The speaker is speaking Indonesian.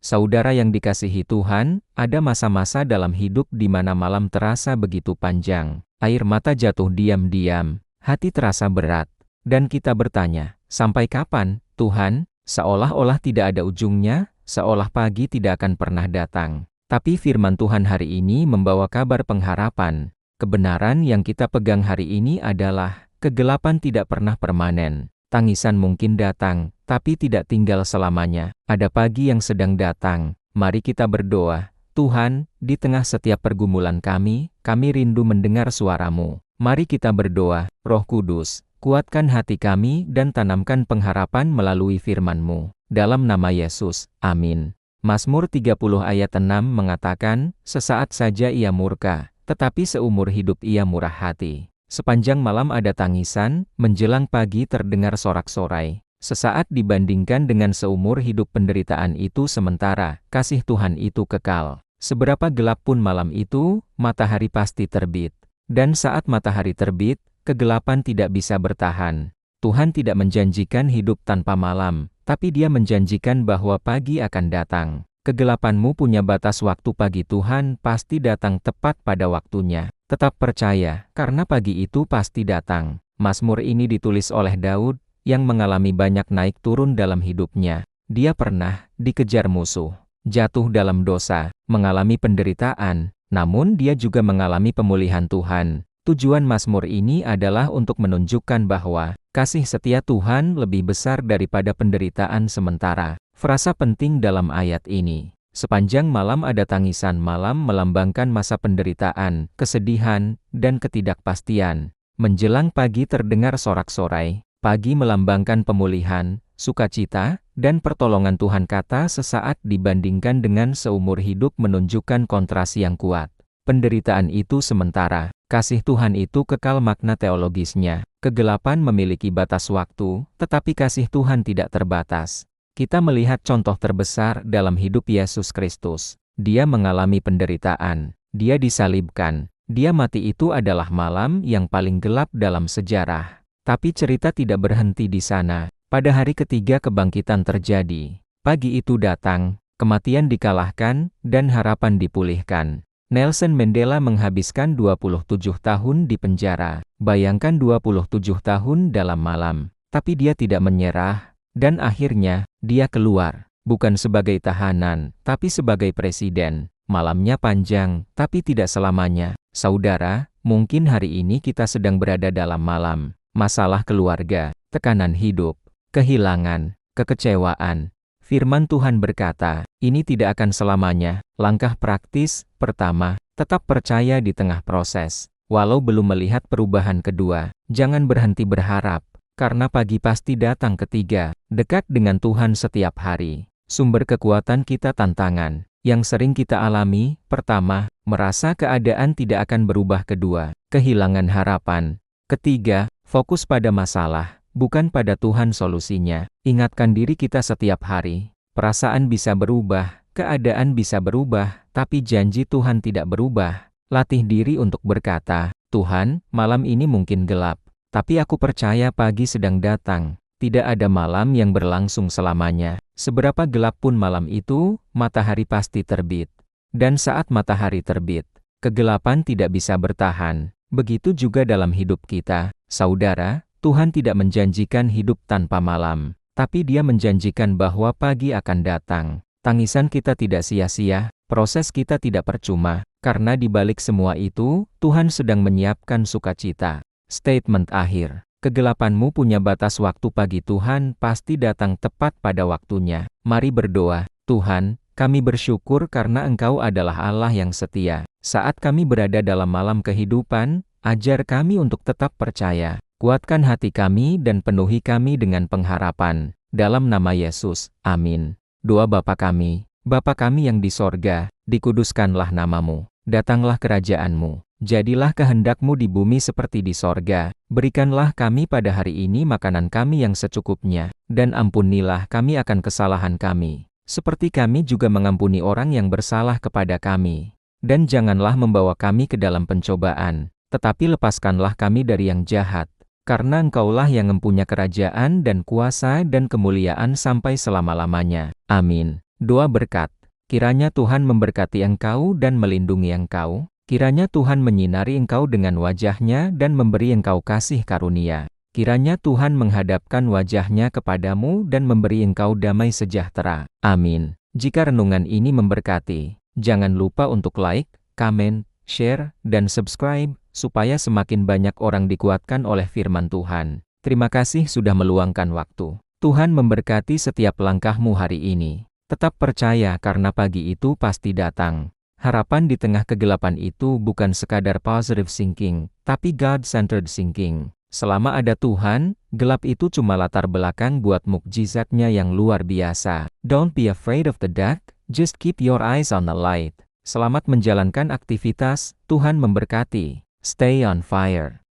Saudara yang dikasihi Tuhan, ada masa-masa dalam hidup di mana malam terasa begitu panjang, air mata jatuh diam-diam, hati terasa berat, dan kita bertanya, sampai kapan, Tuhan? Seolah-olah tidak ada ujungnya, seolah pagi tidak akan pernah datang. Tapi firman Tuhan hari ini membawa kabar pengharapan. Kebenaran yang kita pegang hari ini adalah, kegelapan tidak pernah permanen. Tangisan mungkin datang, tapi tidak tinggal selamanya. Ada pagi yang sedang datang. Mari kita berdoa. Tuhan, di tengah setiap pergumulan kami rindu mendengar suara-Mu. Mari kita berdoa, Roh Kudus, kuatkan hati kami dan tanamkan pengharapan melalui firman-Mu. Dalam nama Yesus, amin. Mazmur 30 ayat 6 mengatakan, sesaat saja ia murka, tetapi seumur hidup ia murah hati. Sepanjang malam ada tangisan, menjelang pagi terdengar sorak-sorai. Sesaat dibandingkan dengan seumur hidup penderitaan itu sementara, kasih Tuhan itu kekal. Seberapa gelap pun malam itu, matahari pasti terbit. Dan saat matahari terbit, kegelapan tidak bisa bertahan. Tuhan tidak menjanjikan hidup tanpa malam, tapi Dia menjanjikan bahwa pagi akan datang. Kegelapanmu punya batas waktu, pagi Tuhan pasti datang tepat pada waktunya. Tetap percaya, karena pagi itu pasti datang. Mazmur ini ditulis oleh Daud, yang mengalami banyak naik turun dalam hidupnya. Dia pernah dikejar musuh, jatuh dalam dosa, mengalami penderitaan, namun dia juga mengalami pemulihan Tuhan. Tujuan Mazmur ini adalah untuk menunjukkan bahwa kasih setia Tuhan lebih besar daripada penderitaan sementara. Frasa penting dalam ayat ini. Sepanjang malam ada tangisan, malam melambangkan masa penderitaan, kesedihan, dan ketidakpastian. Menjelang pagi terdengar sorak-sorai, pagi melambangkan pemulihan, sukacita, dan pertolongan Tuhan. Kata sesaat dibandingkan dengan seumur hidup menunjukkan kontras yang kuat. Penderitaan itu sementara, kasih Tuhan itu kekal. Makna teologisnya, kegelapan memiliki batas waktu, tetapi kasih Tuhan tidak terbatas. Kita melihat contoh terbesar dalam hidup Yesus Kristus. Dia mengalami penderitaan, Dia disalibkan, Dia mati. Itu adalah malam yang paling gelap dalam sejarah. Tapi cerita tidak berhenti di sana. Pada hari ketiga kebangkitan terjadi. Pagi itu datang, kematian dikalahkan, dan harapan dipulihkan. Nelson Mandela menghabiskan 27 tahun di penjara. Bayangkan 27 tahun dalam malam. Tapi dia tidak menyerah. Dan akhirnya, dia keluar, bukan sebagai tahanan, tapi sebagai presiden. Malamnya panjang, tapi tidak selamanya. Saudara, mungkin hari ini kita sedang berada dalam malam. Masalah keluarga, tekanan hidup, kehilangan, kekecewaan. Firman Tuhan berkata, ini tidak akan selamanya. Langkah praktis, pertama, tetap percaya di tengah proses. Walau belum melihat perubahan kedua, jangan berhenti berharap. Karena pagi pasti datang. Ketiga, dekat dengan Tuhan setiap hari. Sumber kekuatan kita tantangan. Yang sering kita alami, pertama, merasa keadaan tidak akan berubah. Kedua, kehilangan harapan. Ketiga, fokus pada masalah, bukan pada Tuhan solusinya. Ingatkan diri kita setiap hari. Perasaan bisa berubah, keadaan bisa berubah, tapi janji Tuhan tidak berubah. Latih diri untuk berkata, Tuhan, malam ini mungkin gelap. Tapi aku percaya pagi sedang datang. Tidak ada malam yang berlangsung selamanya. Seberapa gelap pun malam itu, matahari pasti terbit. Dan saat matahari terbit, kegelapan tidak bisa bertahan. Begitu juga dalam hidup kita. Saudara, Tuhan tidak menjanjikan hidup tanpa malam. Tapi Dia menjanjikan bahwa pagi akan datang. Tangisan kita tidak sia-sia, proses kita tidak percuma. Karena di balik semua itu, Tuhan sedang menyiapkan sukacita. Statement akhir. Kegelapanmu punya batas waktu, pagi Tuhan pasti datang tepat pada waktunya. Mari berdoa. Tuhan, kami bersyukur karena Engkau adalah Allah yang setia. Saat kami berada dalam malam kehidupan, ajar kami untuk tetap percaya. Kuatkan hati kami dan penuhi kami dengan pengharapan. Dalam nama Yesus, amin. Doa Bapa kami yang di sorga, dikuduskanlah nama-Mu. Datanglah kerajaan-Mu. Jadilah kehendak-Mu di bumi seperti di sorga. Berikanlah kami pada hari ini makanan kami yang secukupnya. Dan ampunilah kami akan kesalahan kami, seperti kami juga mengampuni orang yang bersalah kepada kami. Dan janganlah membawa kami ke dalam pencobaan, tetapi lepaskanlah kami dari yang jahat. Karena Engkaulah yang mempunyai kerajaan dan kuasa dan kemuliaan sampai selama-lamanya. Amin. Doa berkat. Kiranya Tuhan memberkati engkau dan melindungi engkau. Kiranya Tuhan menyinari engkau dengan wajah-Nya dan memberi engkau kasih karunia. Kiranya Tuhan menghadapkan wajah-Nya kepadamu dan memberi engkau damai sejahtera. Amin. Jika renungan ini memberkati, jangan lupa untuk like, komen, share, dan subscribe, supaya semakin banyak orang dikuatkan oleh firman Tuhan. Terima kasih sudah meluangkan waktu. Tuhan memberkati setiap langkahmu hari ini. Tetap percaya karena pagi itu pasti datang. Harapan di tengah kegelapan itu bukan sekadar positive thinking, tapi God-centered thinking. Selama ada Tuhan, gelap itu cuma latar belakang buat mukjizat-Nya yang luar biasa. Don't be afraid of the dark, just keep your eyes on the light. Selamat menjalankan aktivitas, Tuhan memberkati. Stay on fire.